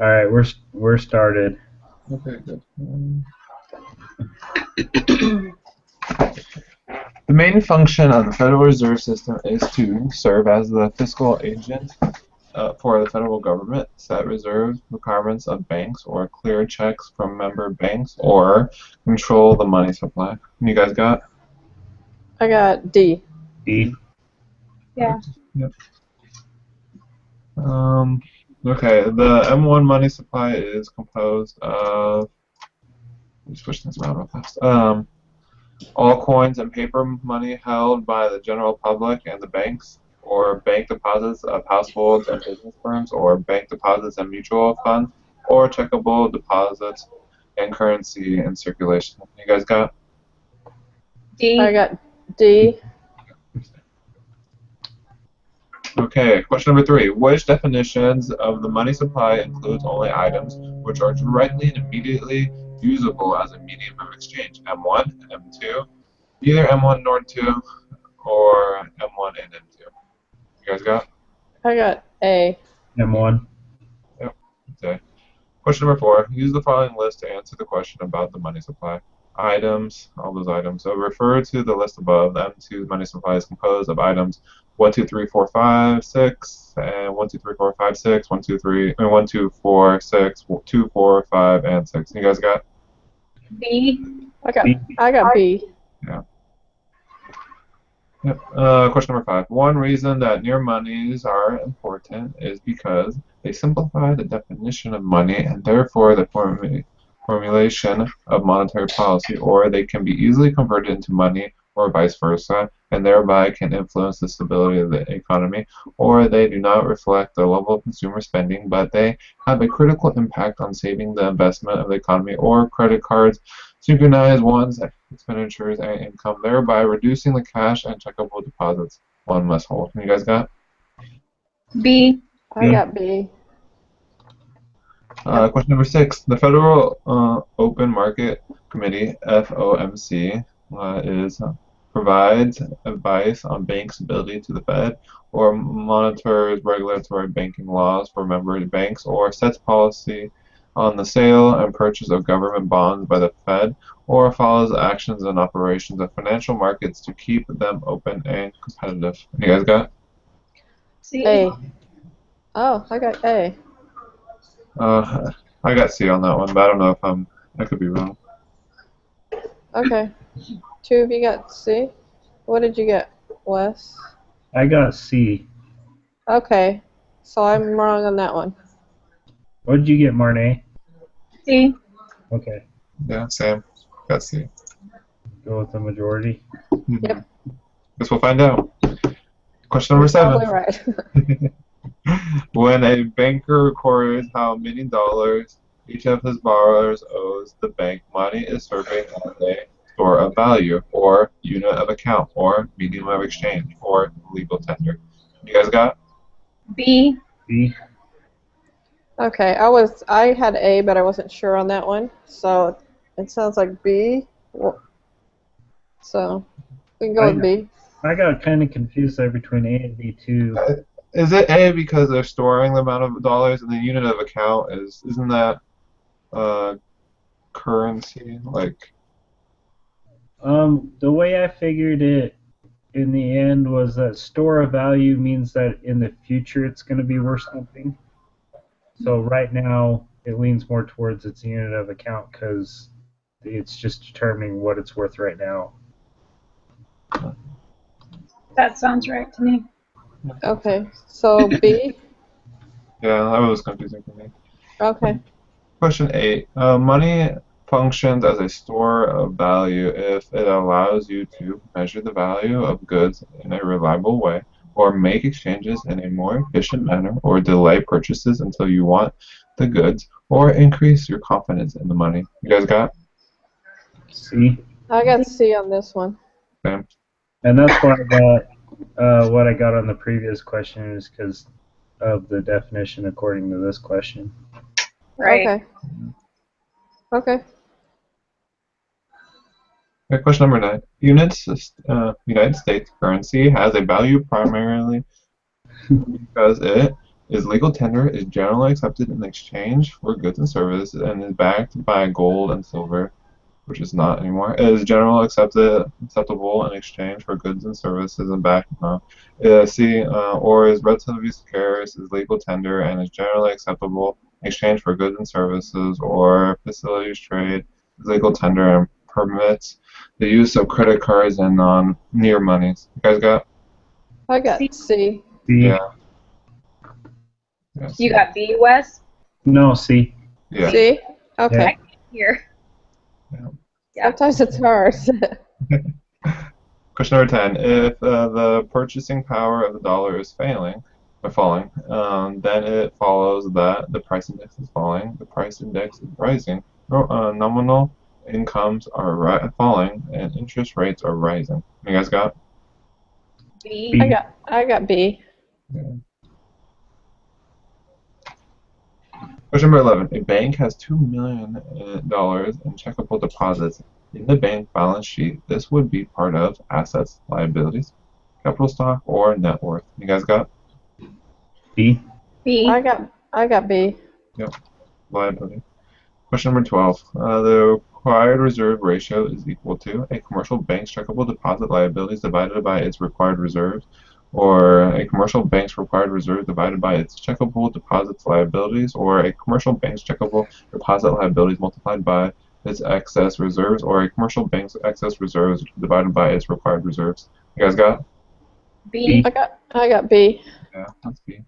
All right, we're started. Okay, good. The main function of the Federal Reserve System is to serve as the fiscal agent for the federal government, set reserve requirements of banks, or clear checks from member banks, or control the money supply. You guys got? I got D. D. Yeah. Yep. Okay, the M1 money supply is composed of. Let me switch things around real fast. All coins and paper money held by the general public and the banks, or bank deposits of households and business firms, or bank deposits and mutual funds, or checkable deposits and currency in circulation. You guys got? D. I got D. Okay, question number 3. Which definitions of the money supply includes only items which are directly and immediately usable as a medium of exchange? M1, M2, either M1 nor 2, or M1 and M2. You guys got? I got A. M1. Yep. Okay. Question number 4. Use the following list to answer the question about the money supply. Items, all those items. So refer to the list above. The M2 money supply is composed of items 1, 2, 3, 4, 5, 6, and 1, 2, 3, 4, 5, 6, 1, 2, 3, and 1, 2, 4, 6, 2, 4, 5, and 6. You guys got? B. B. I got B. Yeah. Yep. Question number 5. One reason that near monies are important is because they simplify the definition of money and therefore the formulation of monetary policy, or they can be easily converted into money or vice versa, and thereby can influence the stability of the economy, or they do not reflect the level of consumer spending, but they have a critical impact on saving the investment of the economy, or credit cards synchronize one's expenditures and income, thereby reducing the cash and checkable deposits one must hold. You guys got? B. I got B. Question number 6. The Federal Open Market Committee, FOMC, provides advice on banks' ability to the Fed, or monitors regulatory banking laws for member banks, or sets policy on the sale and purchase of government bonds by the Fed, or follows actions and operations of financial markets to keep them open and competitive. You guys got? C. A. Oh, I got A. I got C on that one, but I don't know if I could be wrong. Okay. 2 of you got C. What did you get, Wes? I got C. Okay. So I'm wrong on that one. What did you get, Marnay? C. Okay. Yeah, Sam. Got C. Go with the majority. Yep. Guess we'll find out. Question number 7. Probably right. When a banker records how many dollars each of his borrowers owes the bank, money is serving as a store of value, or unit of account, or medium of exchange, or legal tender. You guys got? B. B. Okay. I had A, but I wasn't sure on that one. So it sounds like B. So we can go with B. I got kind of confused there between A and B too. Is it A because they're storing the amount of dollars, and the unit of account isn't that currency? Like, The way I figured it in the end was that store of value means that in the future it's going to be worth something. So right now it leans more towards its unit of account because it's just determining what it's worth right now. That sounds right to me. Okay. So B. yeah, that was confusing for me. Okay. Question 8. Money functions as a store of value if it allows you to measure the value of goods in a reliable way, or make exchanges in a more efficient manner, or delay purchases until you want the goods, or increase your confidence in the money. You guys got? C. I got C on this one. Sam? And that's why I got what I got on the previous question is because of the definition according to this question. Right. Okay. Okay. Okay, question number 9. United States currency has a value primarily because it Is legal tender is generally accepted in exchange for goods and services and is backed by gold and silver, which is not anymore. It is generally acceptable in exchange for goods and services and backed no. C. Or is relatively scarce, is legal tender, and is generally acceptable in exchange for goods and services or facilities trade, is legal tender and permits the use of credit cards and non-near monies. You guys got? I got C. C. C. Yeah. Yeah, You got B, Wes? No, C. Yeah. C? Okay. Here. Yeah. Sometimes it's hard. Question number 10. If the purchasing power of the dollar is falling, then it follows that the price index is falling, the price index is rising, nominal incomes are falling, and interest rates are rising. You guys got? B. B. I got B. Question number 11. A bank has $2 million in checkable deposits in the bank balance sheet. This would be part of assets, liabilities, capital stock, or net worth. You guys got? B. B. I got B. Liability. Question number 12. The required reserve ratio is equal to a commercial bank's checkable deposit liabilities divided by its required reserves, or a commercial bank's required reserve divided by its checkable deposits liabilities, or a commercial bank's checkable deposit liabilities multiplied by its excess reserves, or a commercial bank's excess reserves divided by its required reserves. You guys got? B. I got B. Yeah, that's B.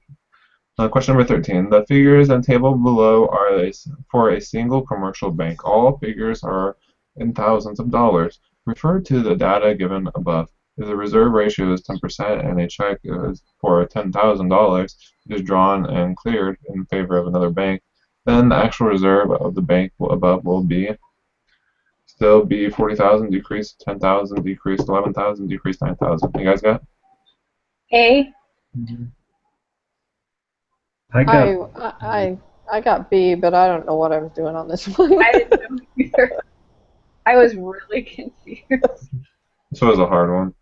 Question number 13. The figures and table below are for a single commercial bank. All figures are in thousands of dollars. Refer to the data given above. If the reserve ratio is 10% and a check is for $10,000 is drawn and cleared in favor of another bank, then the actual reserve of the bank above will still be 40,000, decrease 10,000, decrease 11,000, decrease 9,000. You guys got? A. I got B, but I don't know what I was doing on this one. I didn't know either. I was really confused. This was a hard one.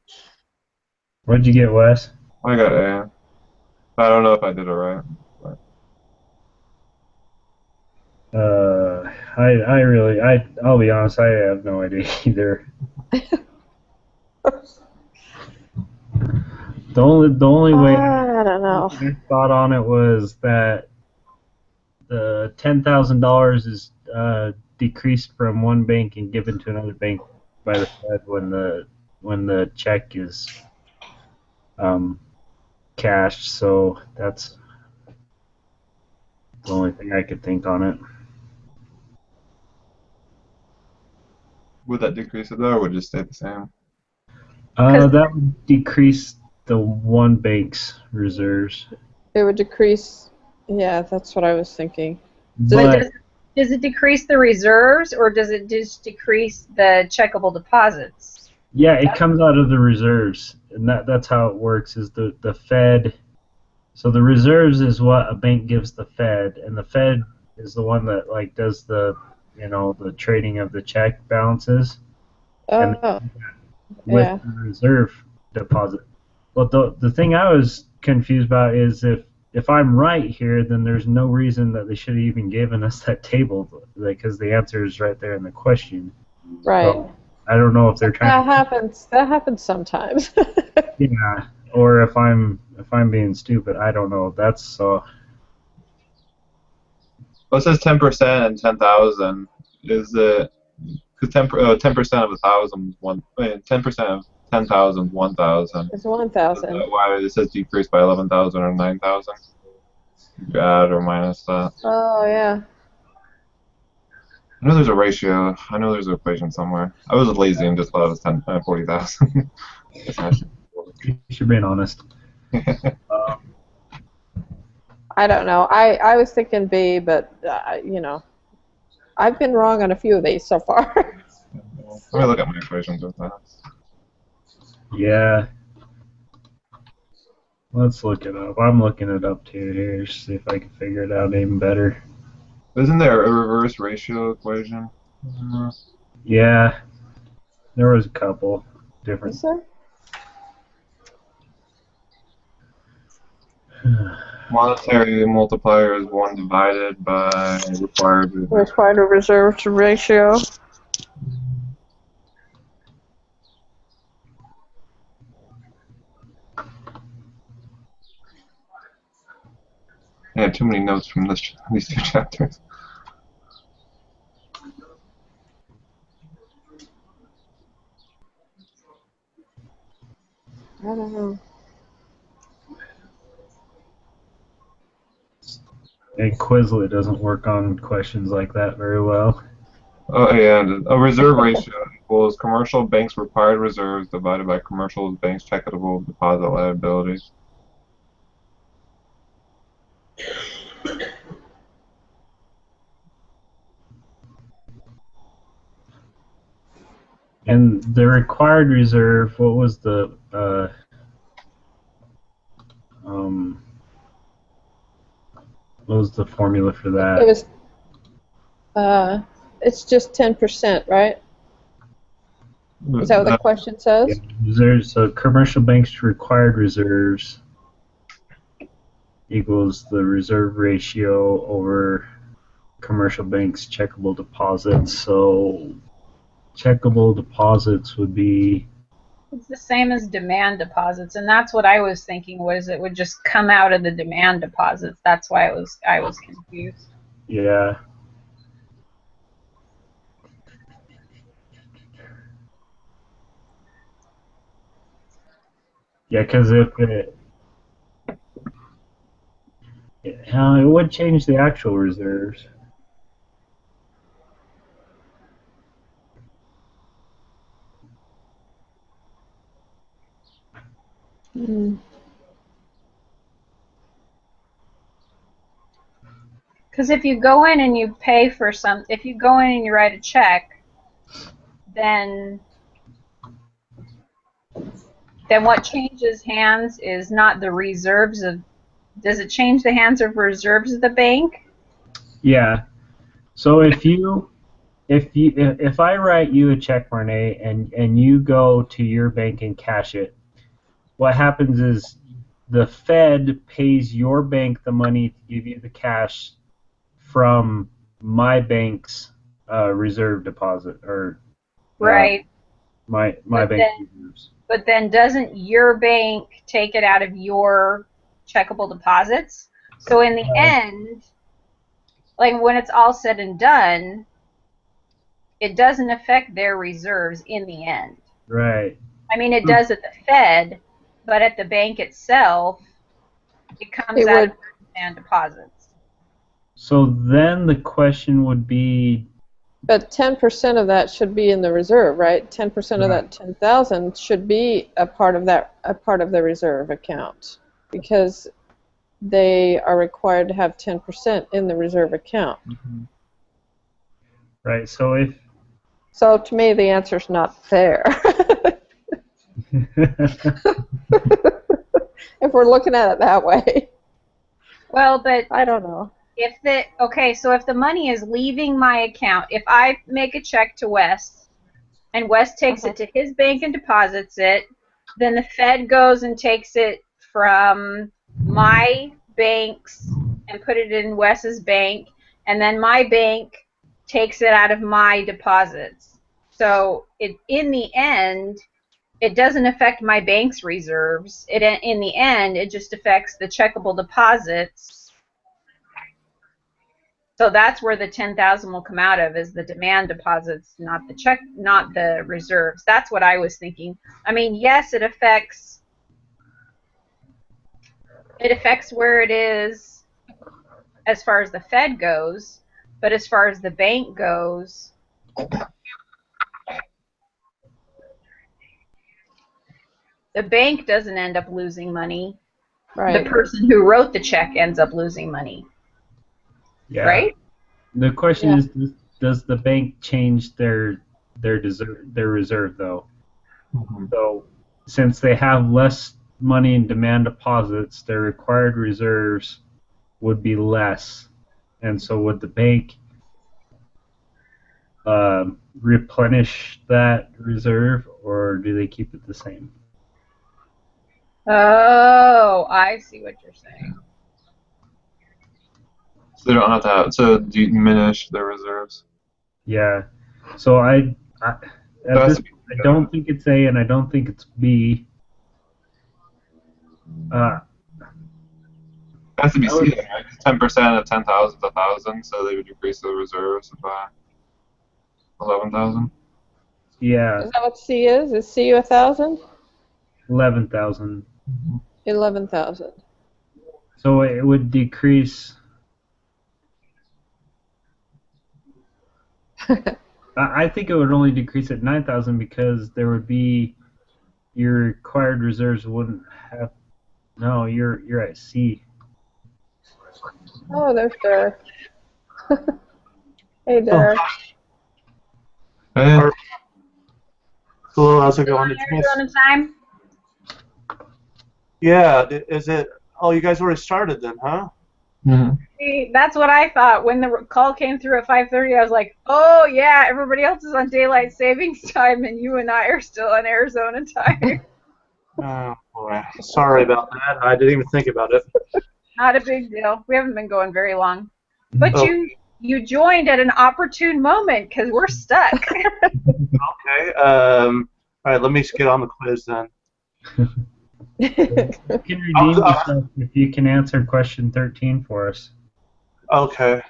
What'd you get, Wes? I got A. I don't know if I did it right. I'll be honest, I have no idea either. The only way I don't know. I thought on it was that the $10,000 is decreased from one bank and given to another bank by the Fed when the check is cashed. So that's the only thing I could think on it. Would that decrease it though, or would it just stay the same? That would decrease the one bank's reserves. It would decrease. Yeah, that's what I was thinking. But Does it decrease the reserves, or does it just decrease the checkable deposits? yeah, it comes out of the reserves, and that's how it works. Is the Fed? So the reserves is what a bank gives the Fed, and the Fed is the one that like does the the trading of the check balances and Oh, with yeah. the reserve deposit. But the thing I was confused about is if I'm right here, then there's no reason that they should have even given us that table because the answer is right there in the question. Right. So, I don't know if they're That trying. happens. That happens sometimes. Yeah, or if I'm being stupid, I don't know. That's so. Well, it says 10% and 10,000. Is it? Because 10% of 1,000 is one. 10% of 10,000 is 1,000. It's 1,000. Why it says decreased by 11,000 or 9,000? You add or minus that. Oh yeah. I know there's a ratio. I know there's an equation somewhere. I was lazy and just thought it was 40,000. You're being honest. I don't know. I was thinking B, but I've been wrong on a few of these so far. Let me look at my equations with that. Yeah. Let's look it up. I'm looking it up too here, see if I can figure it out even better. Isn't there a reverse ratio equation? Yeah. There was a couple different. Is there? Monetary multiplier is 1 divided by required reserve. Required reserve to ratio. I had too many notes from these 2 chapters. I don't know. And Quizlet doesn't work on questions like that very well. Oh, yeah, and a reserve ratio equals commercial banks' required reserves divided by commercial banks' checkable deposit liabilities. And the required reserve, what was the what was the formula for that? It was, it's just 10%, right? Is that what the question says? Yeah, so commercial banks' required reserves equals the reserve ratio over commercial banks' checkable deposits. So checkable deposits would be... It's the same as demand deposits, and that's what I was thinking was it would just come out of the demand deposits. That's why I was confused. Yeah. Yeah, because if it would change the actual reserves. Because if you go in and you pay for if you go in and you write a check, then what changes hands is not the reserves of. Does it change the hands of reserves of the bank? Yeah. So if I write you a check, Marnay, and you go to your bank and cash it, what happens is the Fed pays your bank the money to give you the cash from my bank's reserve deposit or Right. My But bank reserves. But then doesn't your bank take it out of your checkable deposits? So in the end, like when it's all said and done, it doesn't affect their reserves in the end. Right. I mean, it does at the Fed, but at the bank itself, it comes out of demand deposits. So then the question would be. But 10% of that should be in the reserve, right? 10% of that 10,000 should be a part of the reserve account, because they are required to have 10% in the reserve account. Mm-hmm. Right. So to me, the answer is not fair. If we're looking at it that way. Well, but I don't know. So if the money is leaving my account, if I make a check to Wes, and Wes takes it to his bank and deposits it, then the Fed goes and takes it from my banks and put it in Wes's bank, and then my bank takes it out of my deposits. So in the end, it doesn't affect my bank's reserves. In the end, it just affects the checkable deposits. So that's where the 10,000 will come out of, is the demand deposits, not the reserves. That's what I was thinking. I mean, yes, it affects where it is as far as the Fed goes, but as far as the bank goes, the bank doesn't end up losing money. Right. The person who wrote the check ends up losing money. Yeah. Right? The question is, does the bank change their reserve though? Mm-hmm. So since they have less money in demand deposits, their required reserves would be less, and so would the bank replenish that reserve, or do they keep it the same? Oh, I see what you're saying. So they don't have to diminish their reserves. Yeah. So So at it has this to be, I don't think it's A and I don't think it's B. Uh, it has to be I C would, then, right? 10% of 10,000 is 1,000, so they would decrease the reserves by 11,000. yeah, Is that what C is? Is C 1,000? 11,000. 11,000. So it would decrease. I think it would only decrease at 9,000 because there would be your required reserves wouldn't have. No, you're at C. Oh, there's Derek. Hey, Derek. Hey, Hello, how's it going? Arizona time. Yeah, is it? Oh, you guys already started then, huh? See, that's what I thought when the call came through at 5:30. I was like, "Oh yeah, everybody else is on daylight savings time, and you and I are still on Arizona time." Oh boy, sorry about that. I didn't even think about it. Not a big deal. We haven't been going very long, but Oh. you joined at an opportune moment because we're stuck. Okay. All right. Let me just get on the quiz then. You can redeem yourself if you can answer question 13 for us. Okay.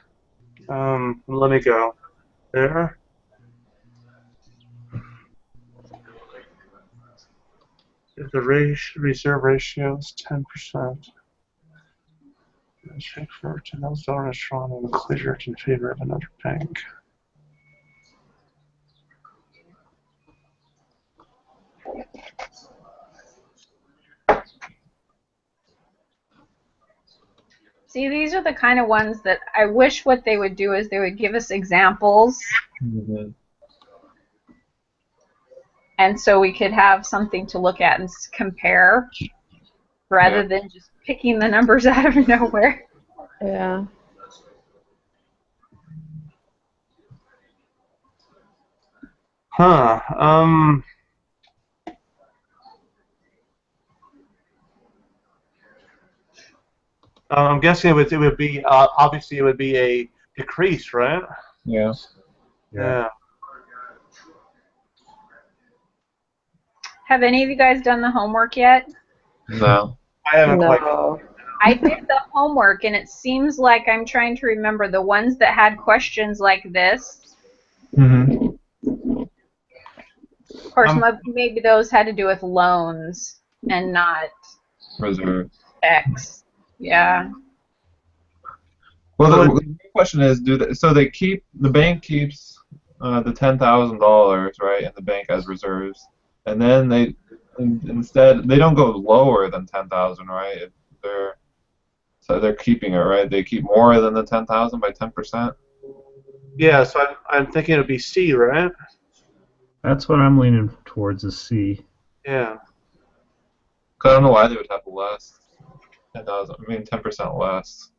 Let me go. There. If the reserve ratio is 10%. Check for $10,000 restaurant and clear it in favor of another bank. See, these are the kind of ones that I wish what they would do is they would give us examples, and so we could have something to look at and compare, rather than just picking the numbers out of nowhere. Yeah. Huh. I'm guessing it would be obviously it would be a decrease, right? Yeah. Yeah. Have any of you guys done the homework yet? No. I haven't quite. No. I did the homework, and it seems like I'm trying to remember the ones that had questions like this. Of course, maybe those had to do with loans and not Reserve. checks. Yeah. Well, the question is, so the bank keeps the $10,000, right, in the bank as reserves, and then instead they don't go lower than 10,000, right? So they're keeping it, right? They keep more than the 10,000 by 10%. Yeah, so I'm thinking it'd be C, right? That's what I'm leaning towards is C. Yeah. 'Cause I don't know why they would have less. 10,000. I mean, 10% less.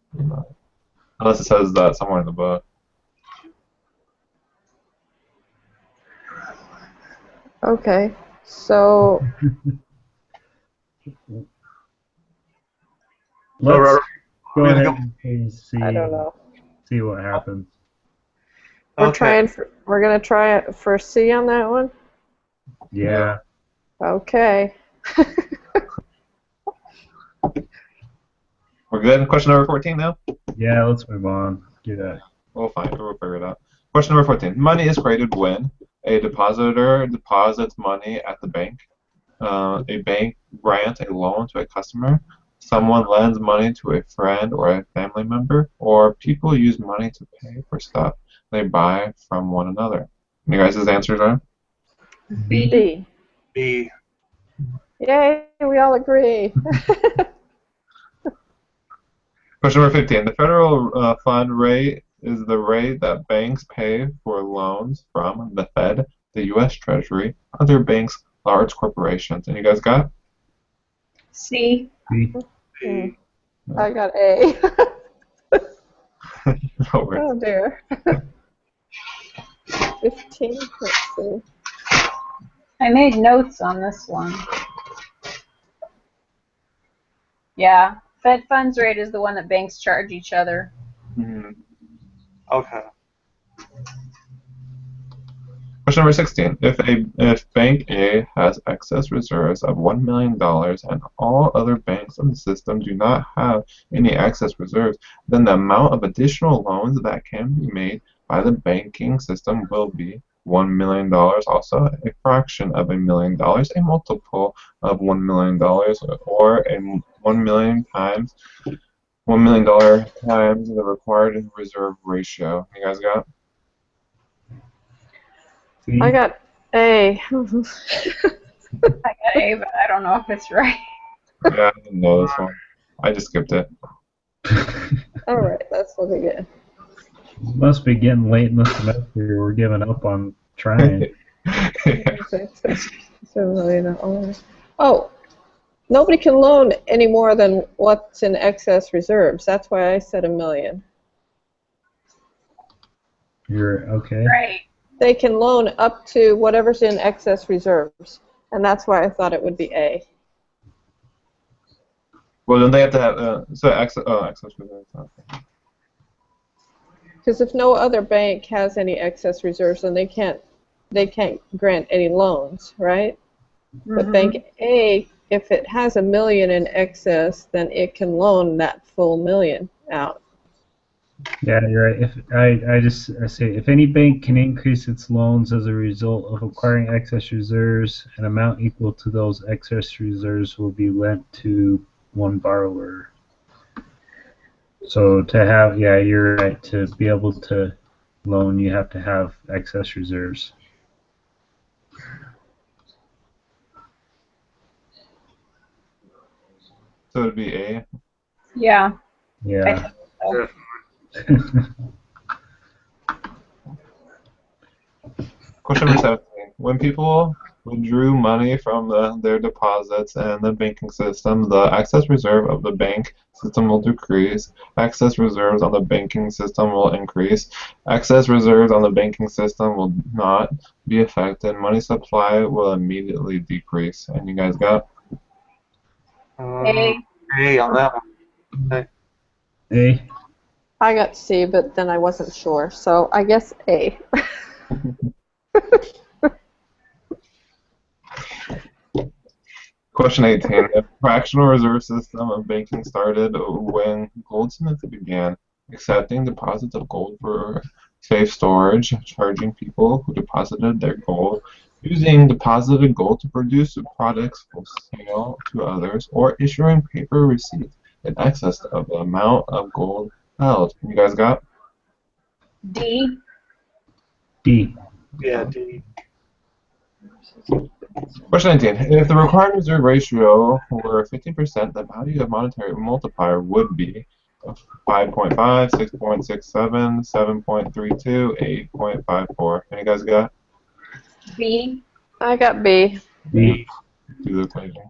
Unless it says that somewhere in the book. Okay. So Let's go We're ahead gonna and say C. I don't know. See what happens. Okay. We're gonna try it for C on that one. Yeah. Okay. We're good? Question number 14 now? Yeah, let's move on. Do that. We'll figure it out. Question number 14. Money is created when a depositor deposits money at the bank, a bank grants a loan to a customer, someone lends money to a friend or a family member, or people use money to pay for stuff they buy from one another. You guys' answers are? B. B. Yay, we all agree. Question number 15. The federal fund rate is the rate that banks pay for loans from the Fed, the U.S. Treasury, other banks, large corporations. And you guys got? C. B. B. I got A. No worries. Oh dear. 15. Let's see. I made notes on this one. Yeah. Fed funds rate is the one that banks charge each other. Mhm. Okay. Question number 16. If Bank A has excess reserves of $1 million and all other banks in the system do not have any excess reserves, then the amount of additional loans that can be made by the banking system will be $1 million, also a fraction of $1 million, a multiple of $1 million, or a 1 million times $1 million times the required reserve ratio. You guys got? See? I got A. I got A, but I don't know if it's right. Yeah, I didn't know this one. I just skipped it. All right, let's look again. Must be getting late in the semester. We're giving up on trying. Oh, nobody can loan any more than what's in excess reserves. That's why I said $1 million. You're okay. Right. They can loan up to whatever's in excess reserves, and that's why I thought it would be A. Well, then they have to have excess reserves. Okay. Because if no other bank has any excess reserves, then they can't grant any loans, right? But Bank A, if it has $1 million in excess, then it can loan that full $1 million out. Yeah, you're right. I say if any bank can increase its loans as a result of acquiring excess reserves, an amount equal to those excess reserves will be lent to one borrower. So to have, yeah, you're right. To be able to loan, you have to have excess reserves. So it'd be A. Yeah. Yeah. Question number 17. When people withdrew money from their deposits and the banking system, the excess reserve of the bank system will decrease. Excess reserves on the banking system will increase. Excess reserves on the banking system will not be affected. Money supply will immediately decrease. And you guys got? A. A on that one. A. I got C, but then I wasn't sure, so I guess A. Question 18. The fractional reserve system of banking started when goldsmiths began accepting deposits of gold for safe storage, charging people who deposited their gold, using deposited gold to produce products for sale to others, or issuing paper receipts in excess of the amount of gold held. You guys got? D. D. Yeah, D. Question 19. If the required reserve ratio were 15%, the value of monetary multiplier would be 5.5, 6.67, 7.32, 8.54. Any guys got? B. I got B. B. Do the equation.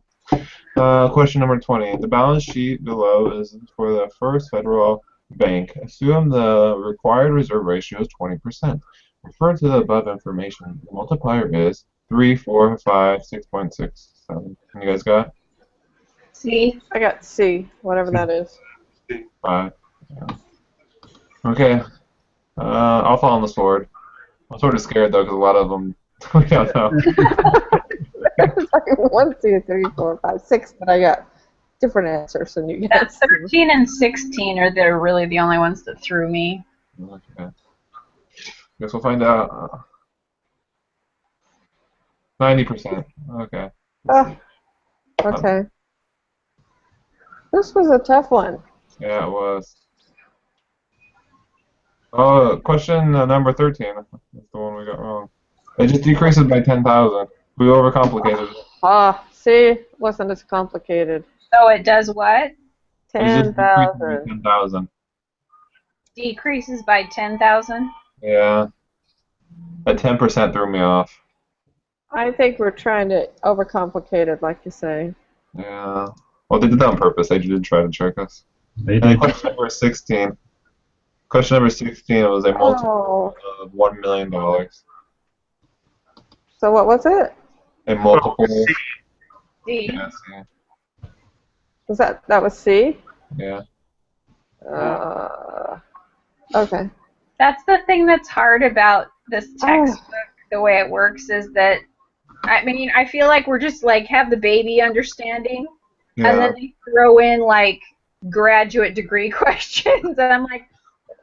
Question number 20. The balance sheet below is for the First Federal Bank. Assume the required reserve ratio is 20%. Refer to the above information. The multiplier is 3, 4, 5, 6.67. And you guys got? C. I got C, whatever that is. 5. Yeah. Okay. I'll fall on the sword. I'm sort of scared though because a lot of them we don't know. It's like 1, 2, 3, 4, 5, 6, but I got different answers than you Yeah, guys. 13 and 16 are really the only ones that threw me. Okay. Guess we'll find out. 90%. Okay. Oh, okay. This was a tough one. Yeah, it was. Oh, question number 13. That's the one we got wrong. It just decreases by 10,000. We overcomplicated it. Ah, see, wasn't as complicated. So it does what? It just decreases by 10,000. 10,000. Decreases by 10,000? Yeah. That 10% threw me off. I think we're trying to overcomplicate it, like you say. Yeah. Well, they did that on purpose. They did try to trick us. They And then did. question number 16. Question number 16 was a multiple Oh, of $1 million. so what was it? A multiple. D. Yeah, Was that was C? yeah. Uh, Okay. That's the thing that's hard about this textbook. The way it works is that, I mean, I feel like we're just like have the baby understanding, and Yeah. then they throw in like graduate degree questions, and I'm like,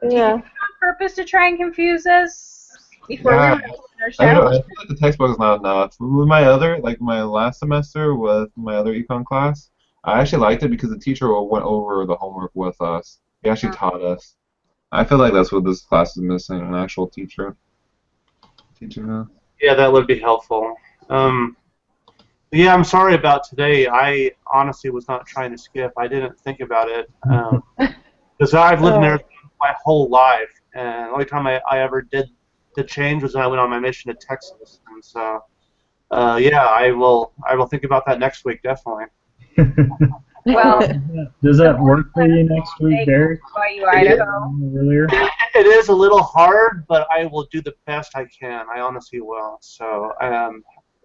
do you do it on purpose to try and confuse us before we Yeah. really I understand? feel like the textbook is not enough. With my other, like my last semester with my other econ class, I actually liked it because the teacher went over the homework with us. He actually taught us. I feel like that's what this class is missing, an actual teacher teaching us. Yeah, that would be helpful. Yeah, I'm sorry about today. I honestly was not trying to skip. I didn't think about it. Because I've lived in Arizona my whole life, and the only time I ever did the change was when I went on my mission to Texas. And so, yeah, I will think about that next week, definitely. Well, Does that work for you next week, Derek? By you, Idaho. Earlier? It is a little hard, but I will do the best I can. I honestly will. So,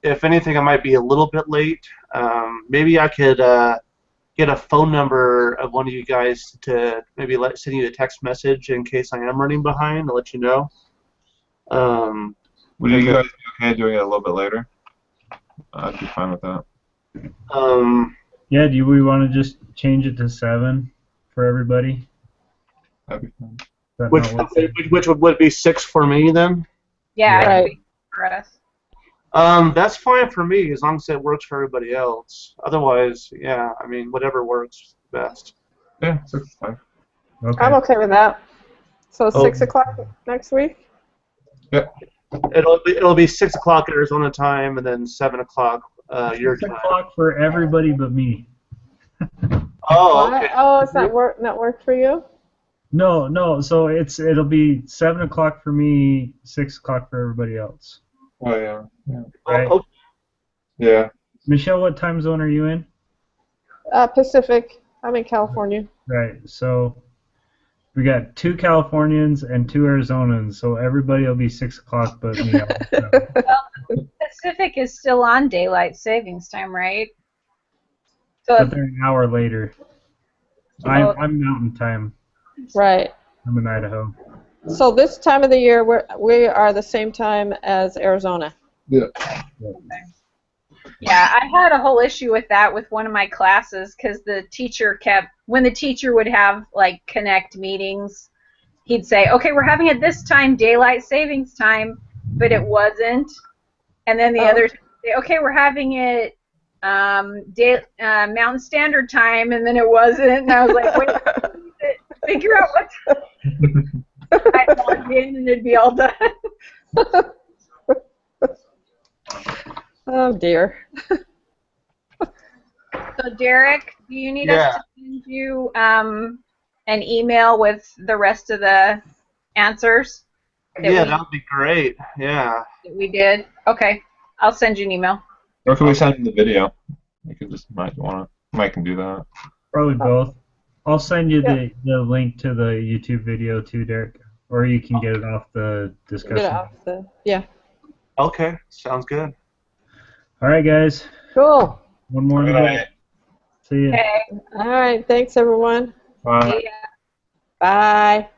if anything, I might be a little bit late. Maybe I could get a phone number of one of you guys to maybe send you a text message in case I am running behind to let you know. Would you guys be okay doing it a little bit later? I'd be fine with that. Yeah, do we want to just change it to 7 for everybody? That'd be fine. Which would be 6 for me then? Yeah, Right. it'd be for us. That's fine for me as long as it works for everybody else. Otherwise, yeah, I mean, whatever works best. Yeah, 6 is fine. Okay. I'm okay with that. So Oh. 6 o'clock next week? Yep. It'll be 6 o'clock Arizona time and then 7 o'clock your 6 time. o'clock for everybody but me. Oh, What? okay. Oh, it's not work for you? No. So it'll be 7 o'clock for me, 6 o'clock for everybody else. Oh, yeah. Right. Oh, Yeah. Michelle, what time zone are you in? Pacific. I'm in California. Right. So we got 2 Californians and 2 Arizonans. So everybody will be 6 o'clock but me. Pacific is still on daylight savings time, right? So But they're an hour later. I'm Mountain Time. Right. I'm in Idaho. So this time of the year, we are the same time as Arizona. Yeah. yeah, I had a whole issue with that with one of my classes because the teacher when the teacher would have like connect meetings, he'd say, okay, we're having it this time, daylight savings time, but it wasn't. And then the others would say, okay, we're having it Mountain Standard Time, and then it wasn't. And I was like, wait, figure out what I'd log in and it'd be all done. Oh dear. So Derek, do you need us to send you an email with the rest of the answers? Yeah, that would be great. Yeah. That we did? Okay. I'll send you an email. Or can we send them the video? You could just might can do that. Probably both. I'll send you the link to the YouTube video too, Derek. Or you can get it off the discussion. Yeah. Okay, sounds good. All right, guys. Cool. One more Good night. night. See you. Okay. All right. Thanks, everyone. Bye. Yeah. Bye.